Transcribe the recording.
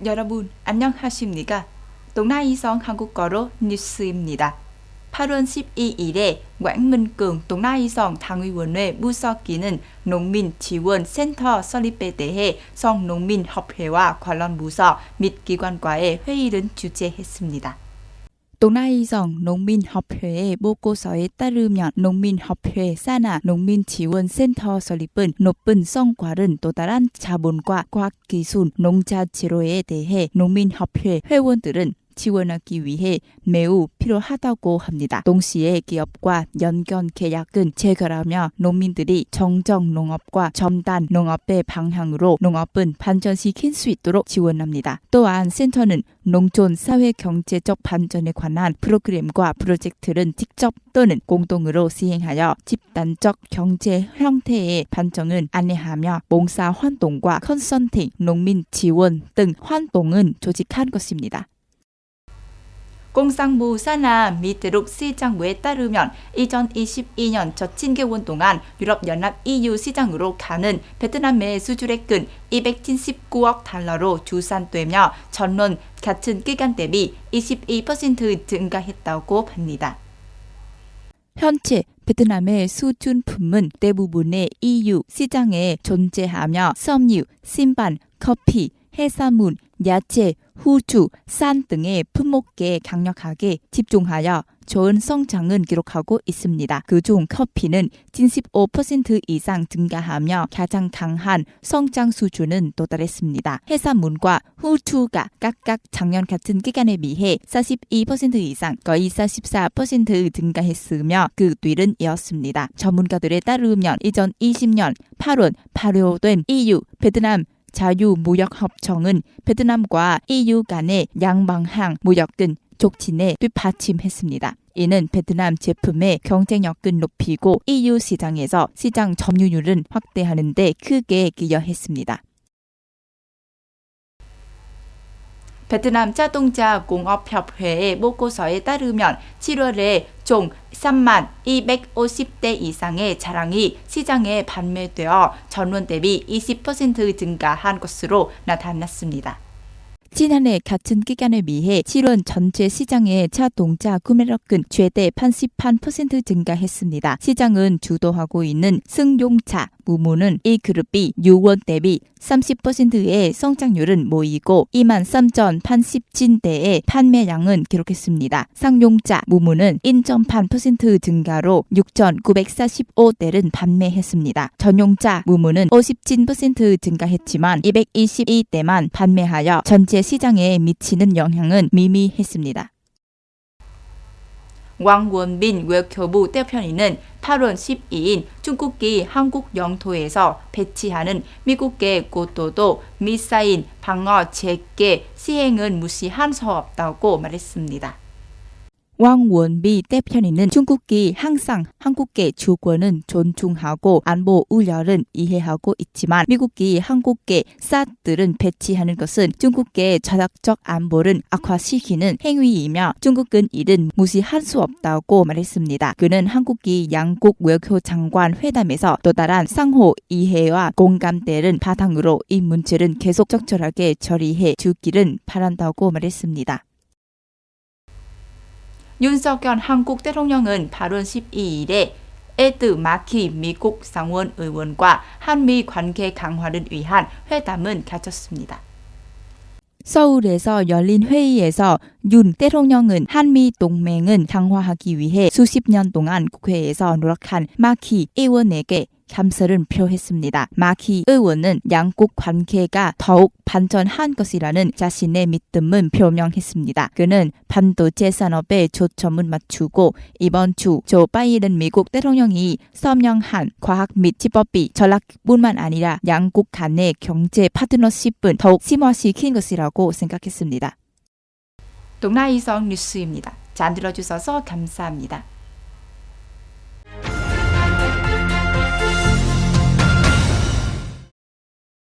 여러분 안녕하십니까? 동나이성 한국어로 뉴스입니다. 8월 12일에 곽민경 동나이성 당의원회 무석기는 농민지원센터 설립에 대해 성농민협회와 관련 부서 및 기관과의 회의를 주재했습니다. 동나이성 농민협회의 보고서에 따르면 농민협회 산하 농민지원센터 설립은 높은 성과를 도달한 자본과 과학기술 농자재료에 대해 농민협회 회원들은 지원하기 위해 매우 필요하다고 합니다. 동시에 기업과 연결 계약은 체결하며 농민들이 정정 농업과 첨단 농업의 방향으로 농업은 발전시킬 수 있도록 지원합니다. 또한 센터는 농촌 사회 경제적 발전에 관한 프로그램과 프로젝트를 직접 또는 공동으로 시행하여 집단적 경제 형태의 발전을 안내하며 봉사 활동과 컨설팅, 농민 지원 등 활동을 조직한 것입니다. 공산부 산하 및 대륙시장부에 따르면 2022년 첫 7개월 동안 유럽연합 EU 시장으로 가는 베트남의 수출액은 279억 달러로 추산되며 전년 같은 기간 대비 22% 증가했다고 합니다. 현재 베트남의 수준품은 대부분의 EU 시장에 존재하며 섬유, 신발, 커피, 해산물, 야채, 후추, 쌀 등의 품목에 강력하게 집중하여 좋은 성장을 기록하고 있습니다. 그중 커피는 75% 이상 증가하며 가장 강한 성장 수준은 도달했습니다. 해산물과 후추가 각각 작년 같은 기간에 비해 42% 이상, 거의 44% 증가했으며 그 뒤를 이었습니다. 전문가들에 따르면 2020년 8월 발효된 EU 베트남 자유무역협정은 베트남과 EU 간의 양방향 무역은 촉진에 뒷받침했습니다. 이는 베트남 제품의 경쟁력을 높이고 EU 시장에서 시장 점유율을 확대하는 데 크게 기여했습니다. 베트남 자동차 공업협회의 보고서에 따르면 7월에 총 3만 250대 이상의 차량이 시장에 판매되어 전년 대비 20% 증가한 것으로 나타났습니다. 지난해 같은 기간에 비해 7월 전체 시장의 자동차 구매력은 최대 88% 증가했습니다. 시장은 주도하고 있는 승용차 부문은 이 그룹이 6월 대비 30%의 성장률은 모이고 23,080대의 판매량은 기록했습니다. 상용차 부문은 1.8% 증가로 6,945대를 판매했습니다. 전용차 부문은 57% 증가했지만 222대만 판매하여 전체 시장에 미치는 영향은 미미했습니다. 왕원빈 외교부 대변인은 8월 12일 중국이 한국 영토에서 배치하는 미국의 고도도 미사일 방어 체계 시행을 무시할 수 없다고 말했습니다. 왕원비 대변인은 중국이 항상 한국의 주권은 존중하고 안보 우려를 이해하고 있지만 미국이 한국의 삿들은 배치하는 것은 중국의 전략적 안보를 악화시키는 행위이며 중국은 이를 무시할 수 없다고 말했습니다. 그는 한국이 양국 외교장관 회담에서 도달한 상호 이해와 공감대를 바탕으로 이 문제를 계속 적절하게 처리해 주기를 바란다고 말했습니다. 윤석열 한국 대통령은 8월 12일에 에드 마키 미국 상원 의원과 한미 관계 강화를 위한 회담을 가졌습니다. 서울에서 열린 회의에서 윤 대통령은 한미 동맹을 강화하기 위해 수십 년 동안 국회에서 노력한 마키 의원에게 감사를 표했습니다. 마키 의원은 양국 관계가 더욱 발전한 것이라는 자신의 믿음을 표명했습니다. 그는 반도체 산업에 초점을 맞추고 이번 주 조 바이든 미국 대통령이 서명한 과학 및 집업비 전략뿐만 아니라 양국 간의 경제 파트너십을 더욱 심화시킨 것이라고 생각했습니다. 동나이성 뉴스입니다. 잘 들어주셔서 감사합니다.